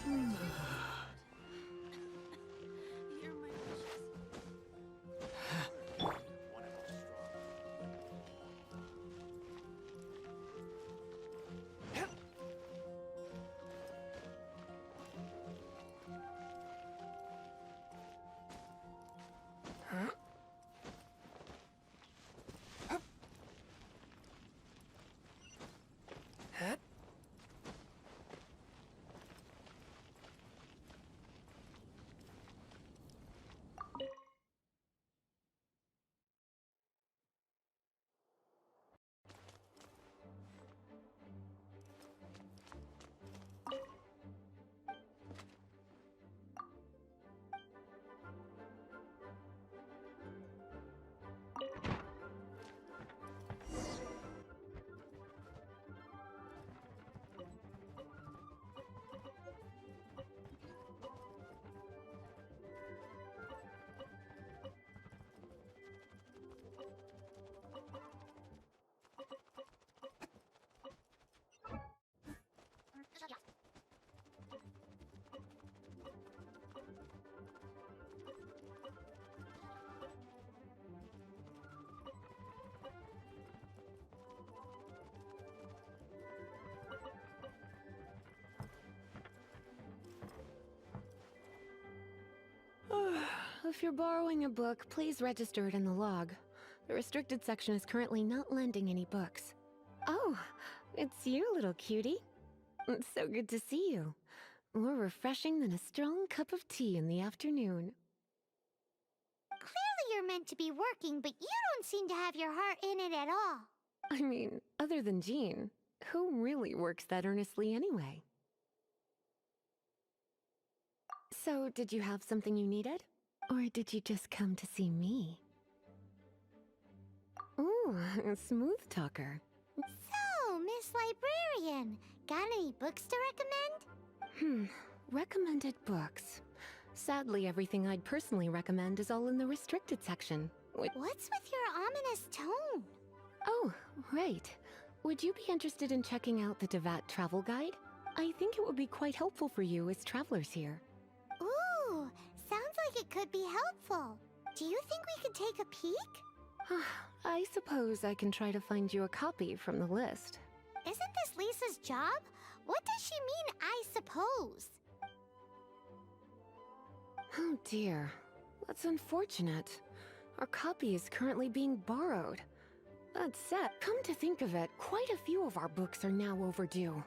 You're my wishes. If you're borrowing a book, please register it in the log. The restricted section is currently not lending any books. Oh, it's you, little cutie. It's so good to see you. More refreshing than a strong cup of tea in the afternoon. Clearly you're meant to be working, but you don't seem to have your heart in it at all. I mean, other than Jean, who really works that earnestly anyway? So, did you have something you needed? Or did you just come to see me? Ooh, a smooth talker. So, Miss Librarian, got any books to recommend? Recommended books. Sadly, everything I'd personally recommend is all in the restricted section. What's with your ominous tone? Oh, right. Would you be interested in checking out the Teyvat travel guide? I think it would be quite helpful for you as travelers here. Ooh, sounds like it could be helpful. Do you think we could take a peek? I suppose I can try to find you a copy from the list. Isn't this Lisa's job? What does she mean, I suppose? Oh dear, that's unfortunate. Our copy is currently being borrowed. That said, come to think of it, quite a few of our books are now overdue.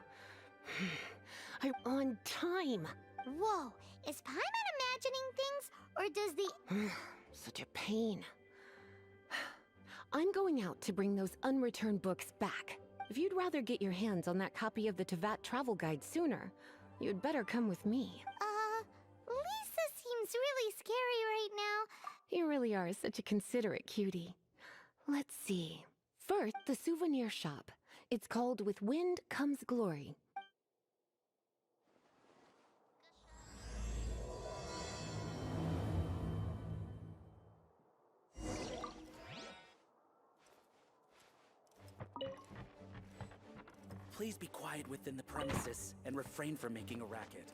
I'm on time. Whoa, is Paimon imagining things, or does the... Such a pain. I'm going out to bring those unreturned books back. If you'd rather get your hands on that copy of the Teyvat travel guide sooner, you'd better come with me. Lisa seems really scary right now. You really are such a considerate cutie. Let's see. First, the souvenir shop. It's called With Wind Comes Glory. Please be quiet within the premises and refrain from making a racket.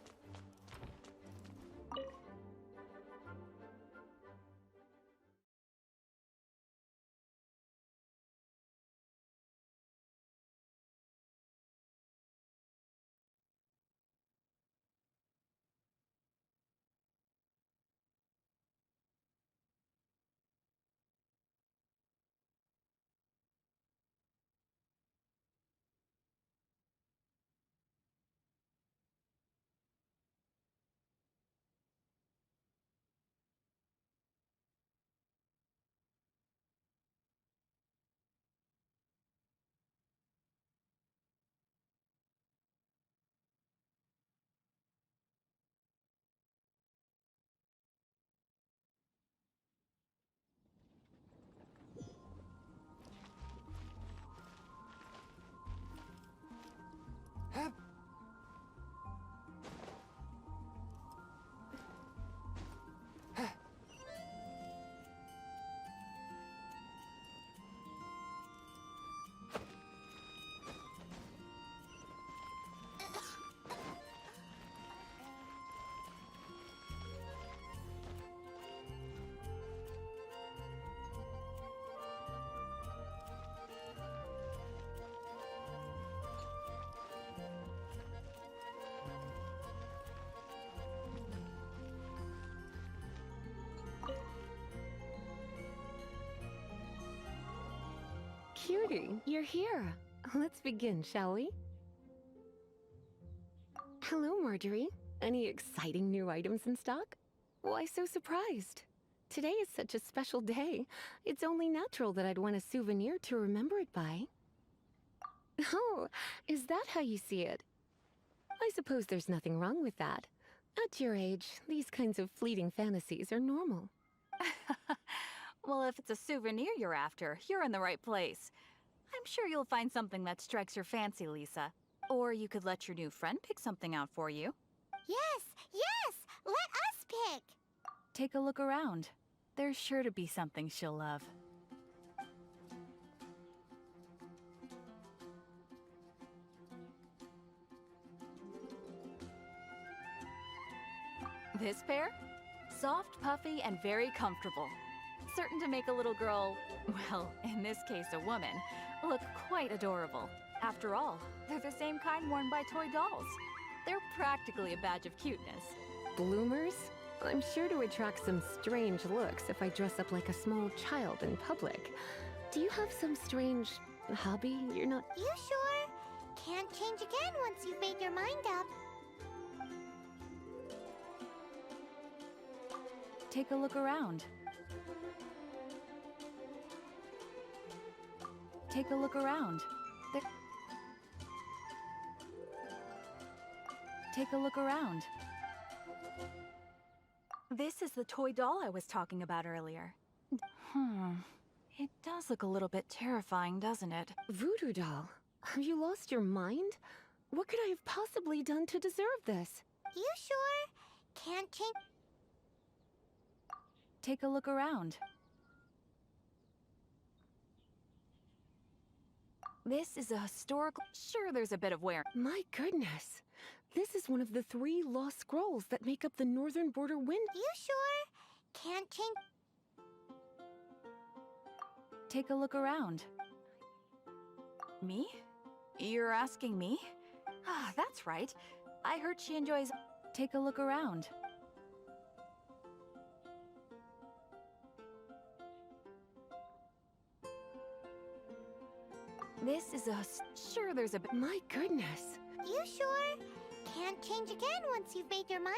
Hey, you're here. Let's begin, shall we? Hello, Marjorie. Any exciting new items in stock? Why so surprised? Today is such a special day. It's only natural that I'd want a souvenir to remember it by. Oh, is that how you see it? I suppose there's nothing wrong with that. At your age, these kinds of fleeting fantasies are normal. Well, if it's a souvenir you're after, you're in the right place. I'm sure you'll find something that strikes your fancy, Lisa. Or you could let your new friend pick something out for you. Yes, yes! Let us pick! Take a look around. There's sure to be something she'll love. This pair? Soft, puffy, and very comfortable. Certain to make a little girl, well, in this case a woman, look quite adorable. After all, they're the same kind worn by toy dolls. They're practically a badge of cuteness. Bloomers? I'm sure to attract some strange looks if I dress up like a small child in public. Do you have some strange hobby you're not— You sure? Can't change again once you've made your mind up. Take a look around. Take a look around. Take a look around. This is the toy doll I was talking about earlier. It does look a little bit terrifying, doesn't it? Voodoo doll? Have you lost your mind? What could I have possibly done to deserve this? You sure? Can't change. Take a look around. This is a historical— Sure, there's a bit of wear. My goodness. This is one of the 3 lost scrolls that make up the northern border wind— You sure? Can't change. Take a look around. Me? You're asking me? Ah, that's right. I heard she enjoys— Take a look around. This is a— Sure, there's a bit— My goodness. You sure? Can't change again once you've made your mind.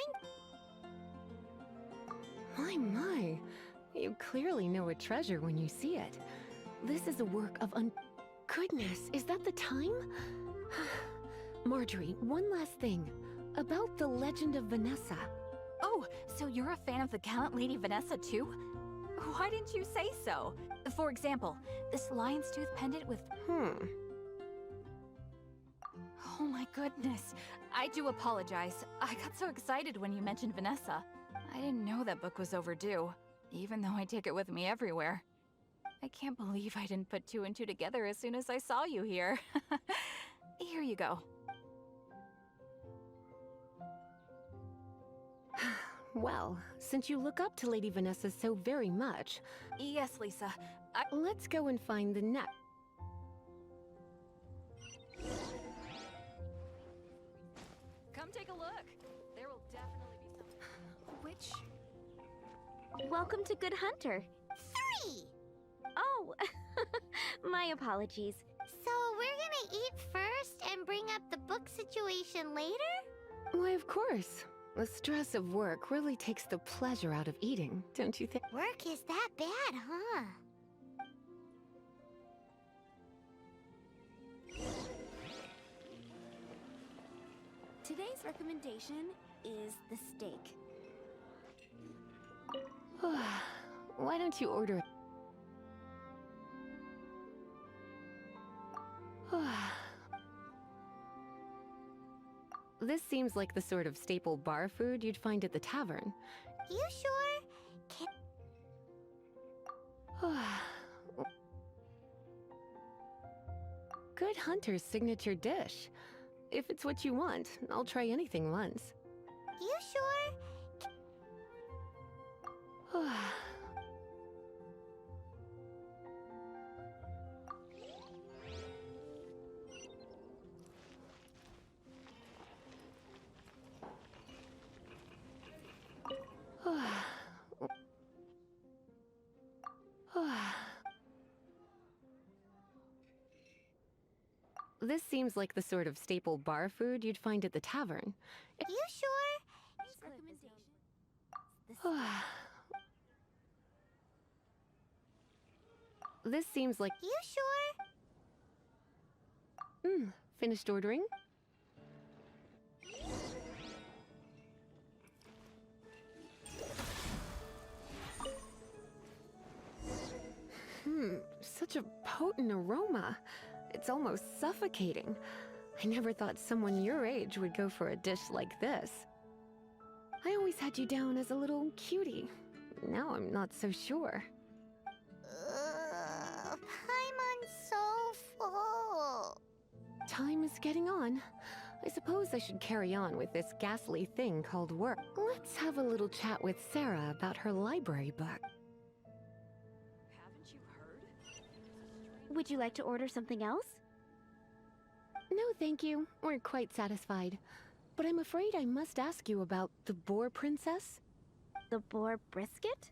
My. You clearly know a treasure when you see it. This is a work of Goodness, is that the time? Marjorie, one last thing. About the legend of Vanessa. Oh, so you're a fan of the gallant Lady Vanessa too? Why didn't you say so? For example, this lion's tooth pendant with— Oh my goodness. I do apologize. I got so excited when you mentioned Vanessa. I didn't know that book was overdue, even though I take it with me everywhere. I can't believe I didn't put 2 and 2 together as soon as I saw you here. Here you go. Well, since you look up to Lady Vanessa so very much— Yes, Lisa. Let's go and find the net. Come take a look. There will definitely be something. Which? Welcome to Good Hunter. 3! Oh, my apologies. So we're gonna eat first and bring up the book situation later? Why, of course. The stress of work really takes the pleasure out of eating, don't you think? Work is that bad, huh? Today's recommendation is the steak. Why don't you order— This seems like the sort of staple bar food you'd find at the tavern. You sure? Good Hunter's signature dish. If it's what you want, I'll try anything once. You sure? This seems like the sort of staple bar food you'd find at the tavern. You sure? This seems like... You sure? Finished ordering? Such a potent aroma. It's almost suffocating. I never thought someone your age would go for a dish like this. I always had you down as a little cutie. Now I'm not so sure. Paimon's so full. Time is getting on. I suppose I should carry on with this ghastly thing called work. Let's have a little chat with Sarah about her library book. Haven't you heard? Would you like to order something else? No, thank you. We're quite satisfied. But I'm afraid I must ask you about the boar princess. The boar brisket?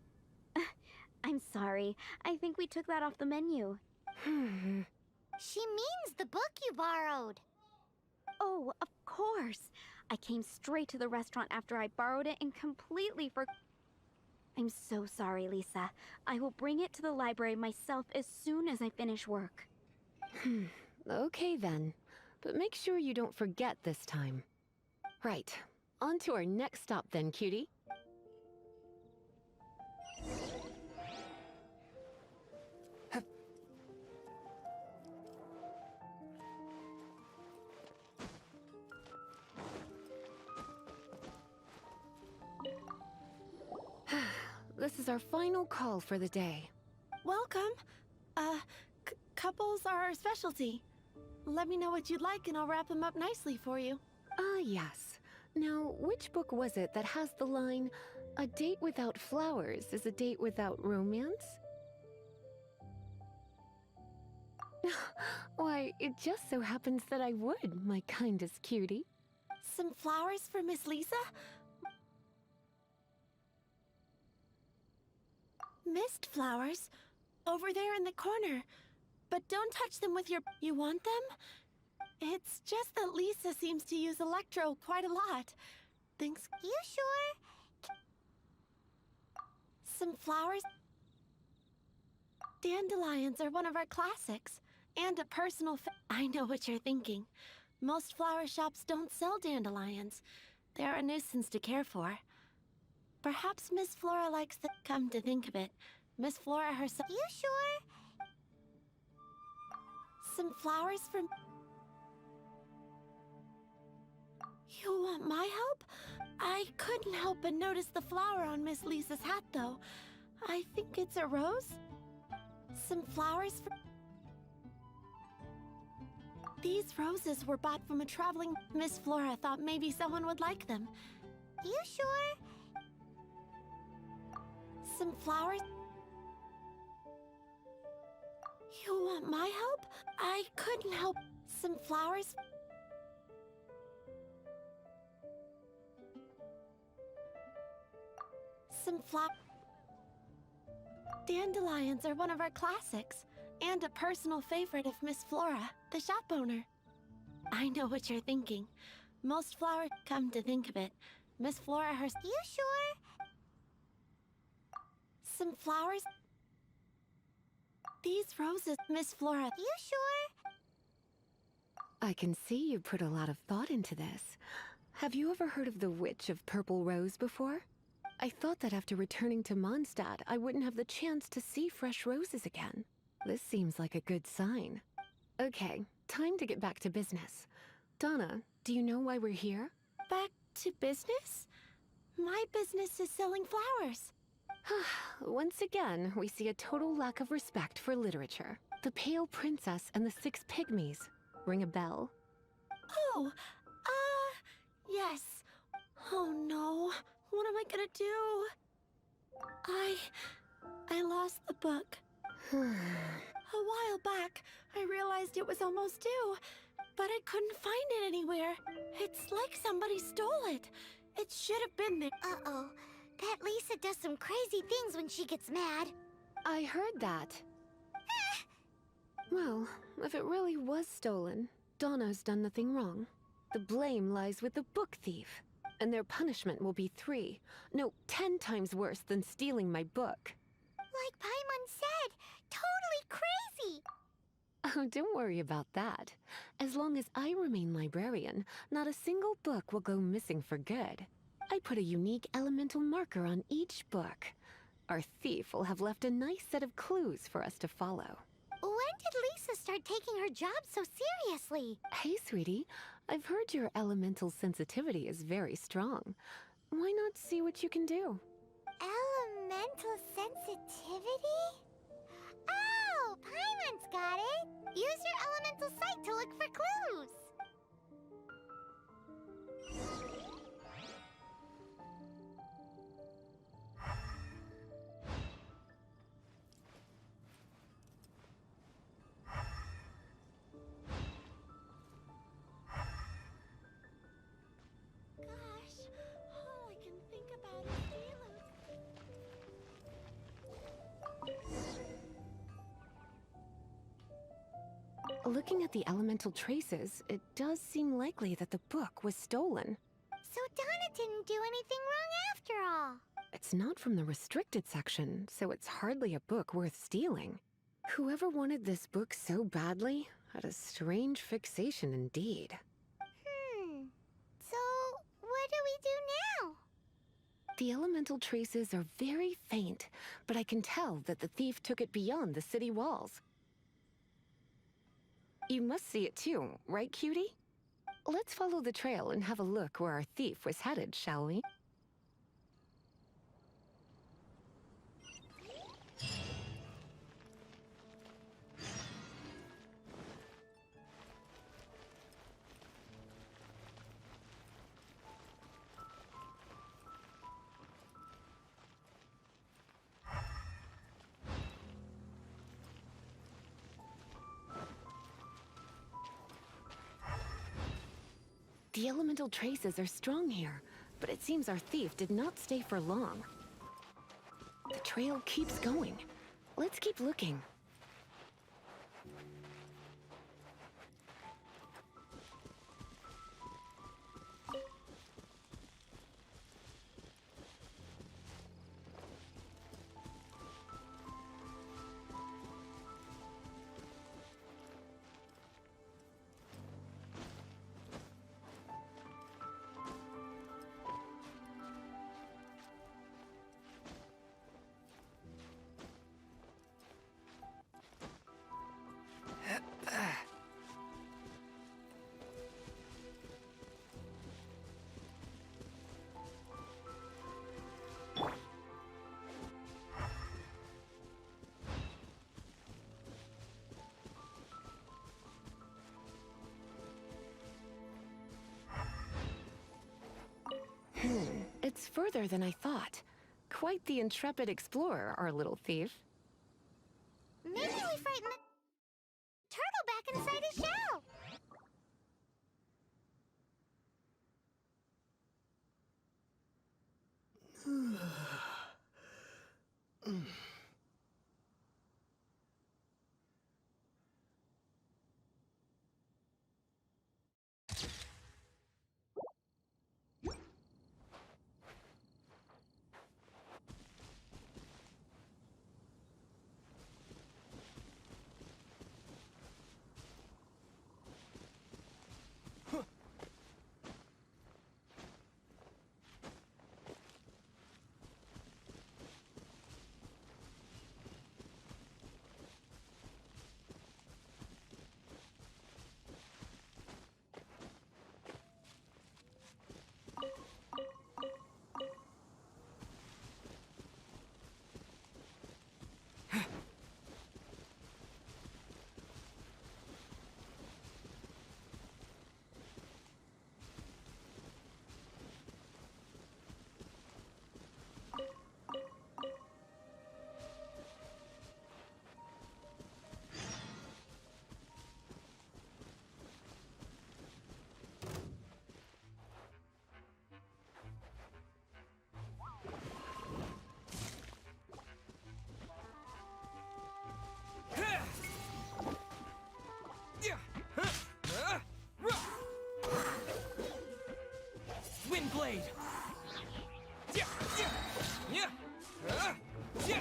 I'm sorry. I think we took that off the menu. She means the book you borrowed. Oh, of course. I came straight to the restaurant after I borrowed it and completely forgot. I'm so sorry, Lisa. I will bring it to the library myself as soon as I finish work. Okay then. But make sure you don't forget this time. Right. On to our next stop then, cutie. This is our final call for the day. Welcome. Couples are our specialty. Let me know what you'd like and I'll wrap them up nicely for you. Ah, yes. Now, which book was it that has the line, "A date without flowers is a date without romance"? Why, it just so happens that I would, my kindest cutie. Some flowers for Miss Lisa? Mist flowers? Over there in the corner. But don't touch them with your... You want them? It's just that Lisa seems to use electro quite a lot. Thanks. You sure? Some flowers? Dandelions are one of our classics. And a personal I know what you're thinking. Most flower shops don't sell dandelions. They're a nuisance to care for. Perhaps Miss Flora likes the... Come to think of it, Miss Flora herself... You sure? Some flowers from... You want my help? I couldn't help but notice the flower on Miss Lisa's hat, though. I think it's a rose? Some flowers for... These roses were bought from a traveling... Miss Flora thought maybe someone would like them. You sure? Some flowers... You want my help? I couldn't help... Some flowers... Some Dandelions are one of our classics, and a personal favorite of Miss Flora, the shop owner. I know what you're thinking. Most flowers... Come to think of it, Miss Flora herself... You sure? Some flowers... These roses, Miss Flora... You sure? I can see you put a lot of thought into this. Have you ever heard of the Witch of Purple Rose before? I thought that after returning to Moндштадте, I wouldn't have the chance to see fresh roses again. This seems like a good sign. Okay, time to get back to business. Donna, do you know why we're here? Back to business? My business is selling flowers. Once again, we see a total lack of respect for literature. The Pale Princess and the Six Pygmies. Ring a bell? Oh, yes. Oh no, what am I gonna do? I lost the book. A while back, I realized it was almost due, but I couldn't find it anywhere. It's like somebody stole it. It should have been there. Uh-oh. That Lisa does some crazy things when she gets mad. I heard that. Well, if it really was stolen, Donna's done nothing wrong. The blame lies with the book thief. And their punishment will be 3, no, 10 times worse than stealing my book. Like Paimon said, totally crazy! Oh, don't worry about that. As long as I remain librarian, not a single book will go missing for good. I put a unique elemental marker on each book. Our thief will have left a nice set of clues for us to follow. When did Lisa start taking her job so seriously? Hey, sweetie. I've heard your elemental sensitivity is very strong. Why not see what you can do? Elemental sensitivity? Oh, Paimon's got it! Use your elemental sight to look for clues! Gosh, all I can think about is Diluc. Looking at the elemental traces, it does seem likely that the book was stolen. So Donna didn't do anything wrong after all. It's not from the restricted section, so it's hardly a book worth stealing. Whoever wanted this book so badly had a strange fixation indeed. So what do we do now? The elemental traces are very faint, but I can tell that the thief took it beyond the city walls. You must see it too, right, cutie? Let's follow the trail and have a look where our thief was headed, shall we? The elemental traces are strong here, but it seems our thief did not stay for long. The trail keeps going. Let's keep looking. It's further than I thought. Quite the intrepid explorer, our little thief. Maybe we frightened the turtle back inside his shell. blade! Yeah, yeah, yeah, yeah.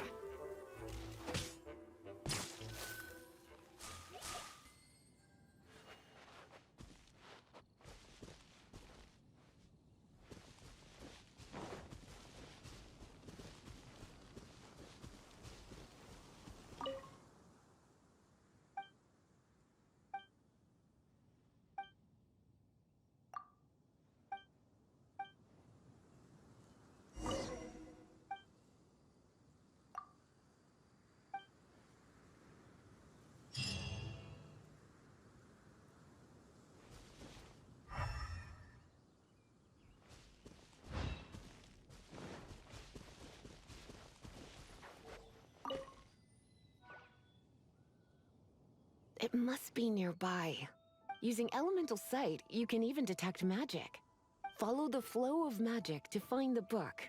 It must be nearby. Using elemental sight, you can even detect magic. Follow the flow of magic to find the book.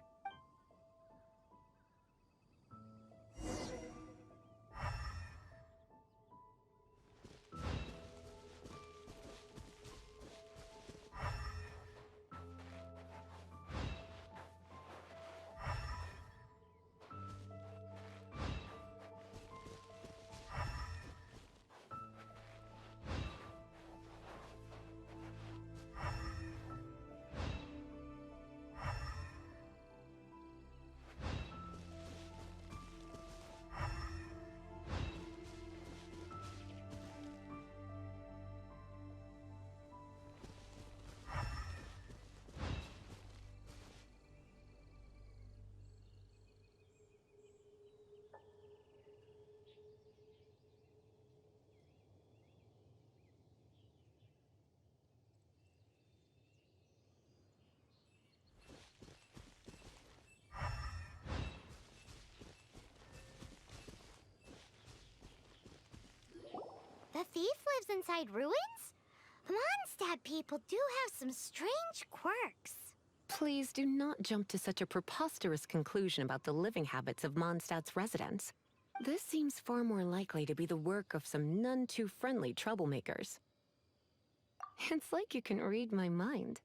The thief lives inside ruins? The Mondstadt people do have some strange quirks. Please do not jump to such a preposterous conclusion about the living habits of Mondstadt's residents. This seems far more likely to be the work of some none too friendly troublemakers. It's like you can read my mind.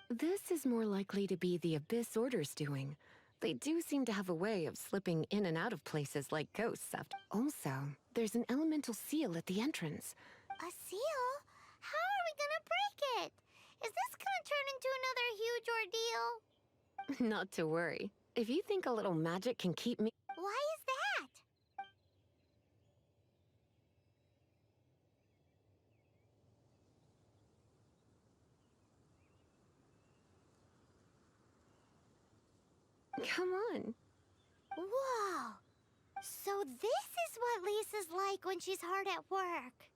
This is more likely to be the Abyss Order's doing. They do seem to have a way of slipping in and out of places like ghosts after. Also, there's an elemental seal at the entrance. A seal? How are we gonna break it? Is this gonna turn into another huge ordeal? Not to worry. If you think a little magic can keep me— Why is that? Come on. Whoa! So this is what Lisa's like when she's hard at work.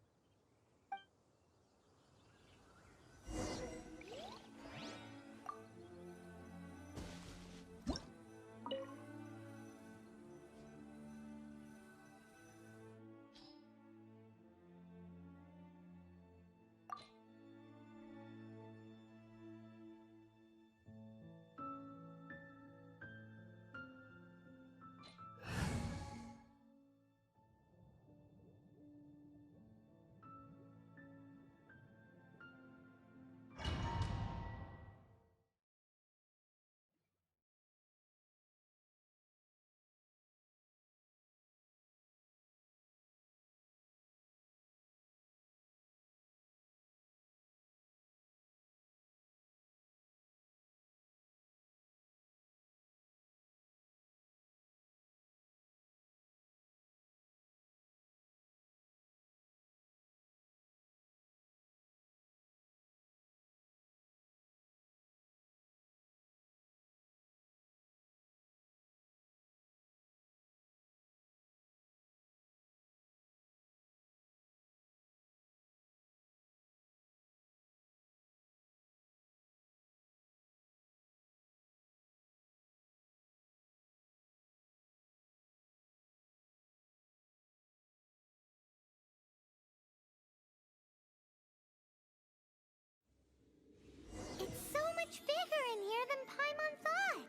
It's so much bigger in here than Paimon thought.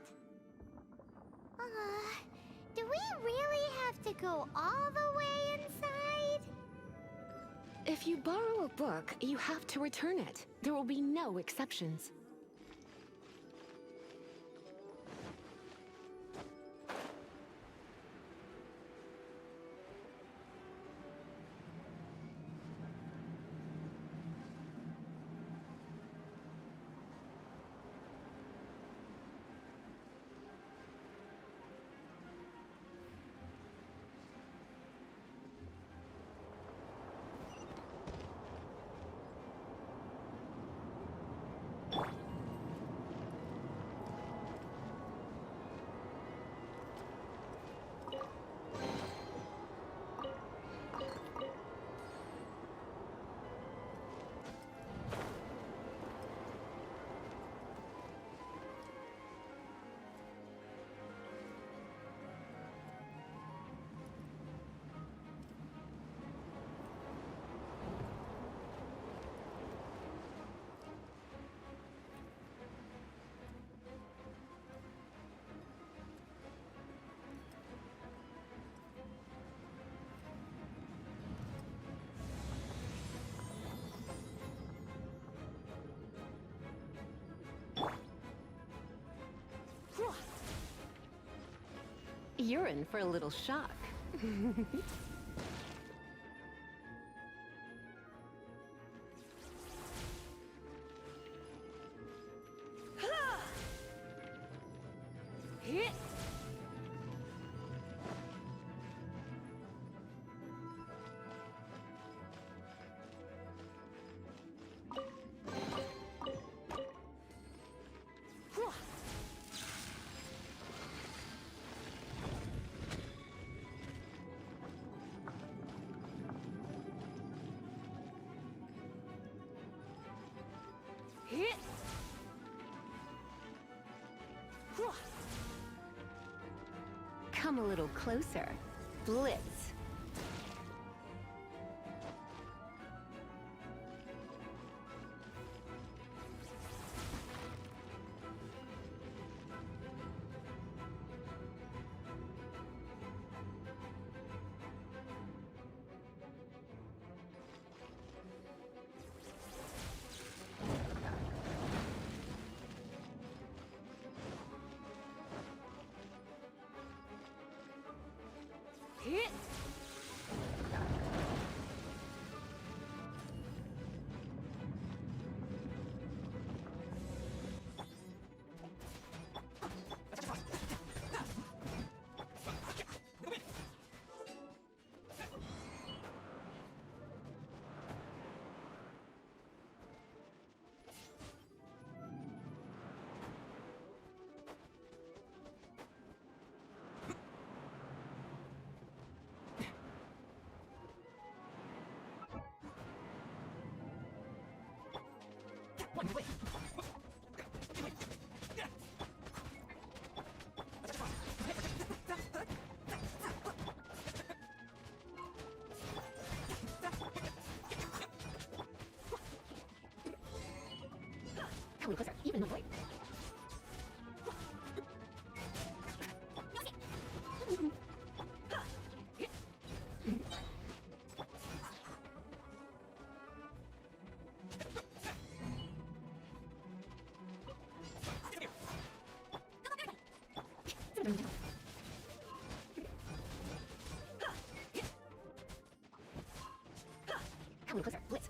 Do we really have to go all the way inside? If you borrow a book, you have to return it. There will be no exceptions. You're in for a little shock. Come a little closer. Blitz. Coming closer, even the void. Coming closer, blitz.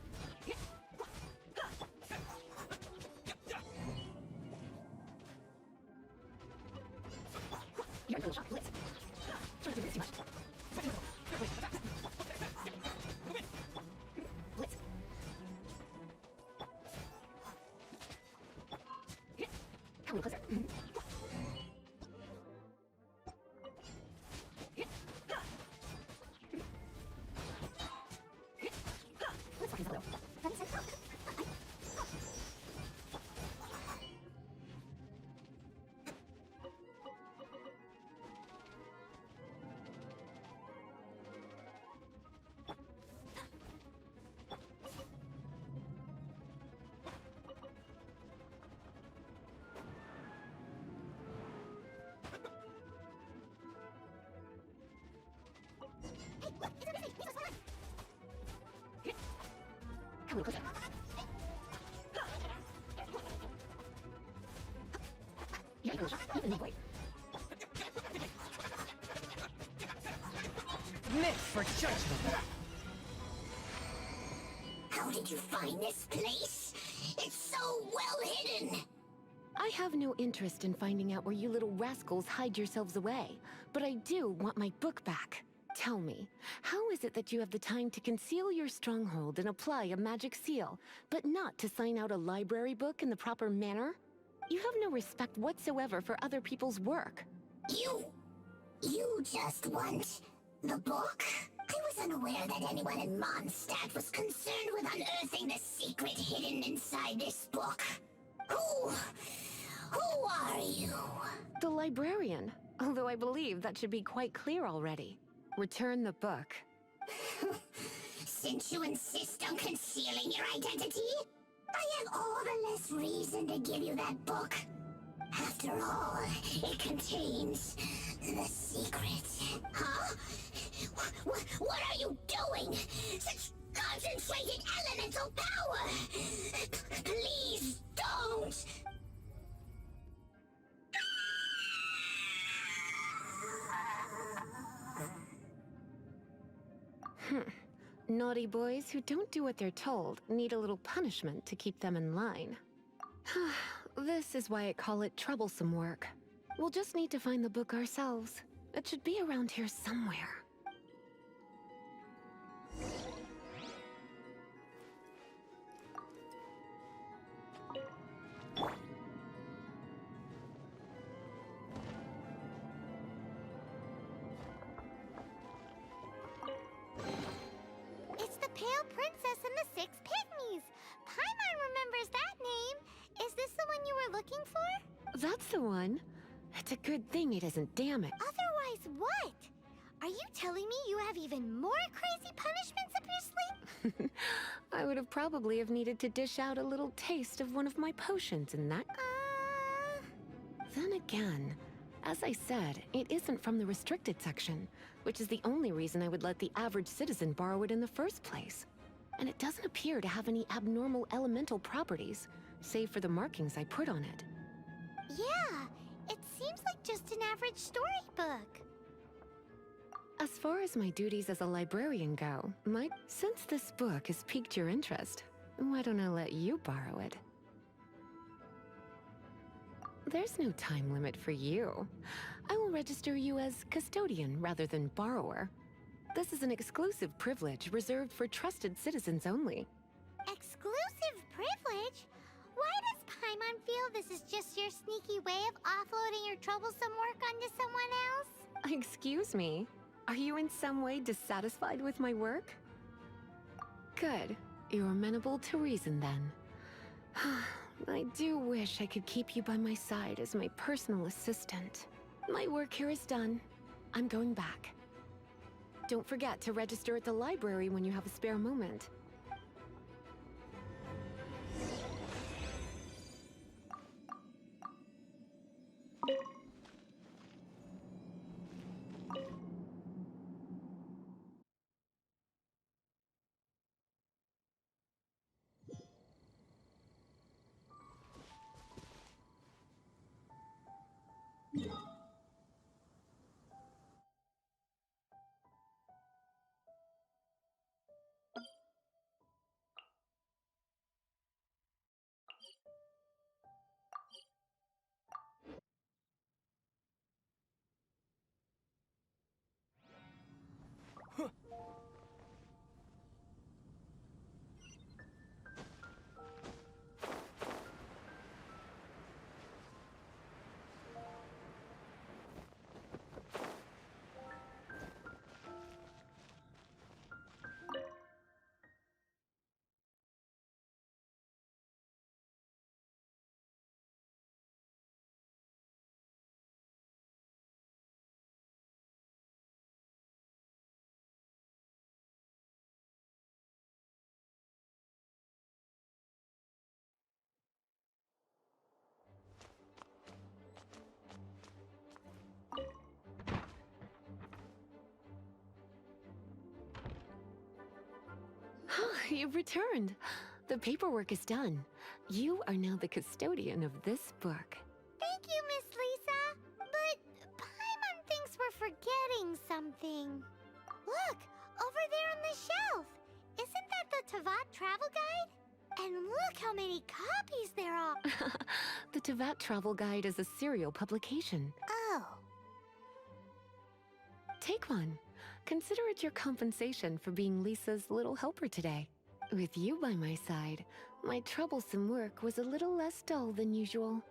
You're in for a shot, blitz. Trying to do this too much. Blitz. Coming closer. Let's fucking follow. Coming closer. You're in for a shot, even the void. Meant for judgment. How did you find this place? It's so well hidden. I have no interest in finding out where you little rascals hide yourselves away, but I do want my book back. Tell me, how is it that you have the time to conceal your stronghold and apply a magic seal, but not to sign out a library book in the proper manner? You have no respect whatsoever for other people's work. You just want the book? I was unaware that anyone in Mondstadt was concerned with unearthing the secret hidden inside this book. Who are you? The librarian, although I believe that should be quite clear already. Return the book. Since you insist on concealing your identity, I have all the less reason to give you that book. After all, it contains the secret. Huh? What are you doing? Such concentrated elemental power! Please don't! Naughty boys who don't do what they're told need a little punishment to keep them in line. This is why I call it troublesome work. We'll just need to find the book ourselves. It should be around here somewhere. It's the Pale Princess and the Six Pygmies. Paimon remembers that name. Is this the one you were looking for? That's the one. It's a good thing it isn't damaged. Otherwise, what? Are you telling me you have even more crazy punishments up your sleeve? I would have probably have needed to dish out a little taste of one of my potions in that. Then again, as I said, it isn't from the restricted section, which is the only reason I would let the average citizen borrow it in the first place. And it doesn't appear to have any abnormal elemental properties, save for the markings I put on it. Yeah, it seems like just an average storybook. As far as my duties as a librarian go, since this book has piqued your interest, why don't I let you borrow it? There's no time limit for you. I will register you as custodian rather than borrower. This is an exclusive privilege reserved for trusted citizens only. Exclusive privilege? Why does Paimon feel this is just your sneaky way of offloading your troublesome work onto someone else? Excuse me? Are you in some way dissatisfied with my work? Good. You're amenable to reason then. I do wish I could keep you by my side as my personal assistant. My work here is done. I'm going back. Don't forget to register at the library when you have a spare moment. You've returned. The paperwork is done. You are now the custodian of this book. Thank you, Miss Lisa. But Paimon thinks we're forgetting something. Look, over there on the shelf. Isn't that the Teyvat travel guide? And look how many copies there are. The Teyvat Travel Guide is a serial publication. Oh. Take one. Consider it your compensation for being Lisa's little helper today. With you by my side, my troublesome work was a little less dull than usual.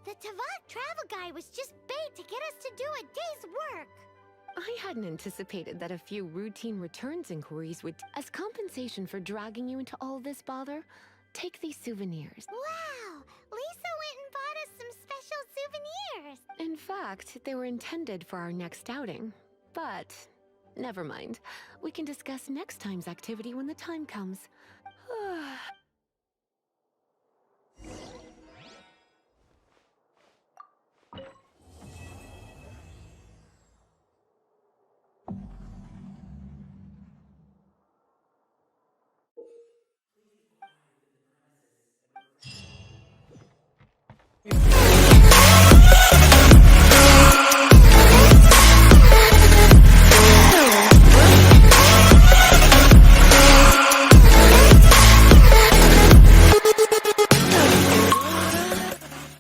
The Teyvat travel guide was just bait to get us to do a day's work. I hadn't anticipated that a few routine returns inquiries would, as compensation for dragging you into all this bother, take these souvenirs. Wow! Lisa went and bought us some special souvenirs. In fact, they were intended for our next outing. But, never mind. We can discuss next time's activity when the time comes.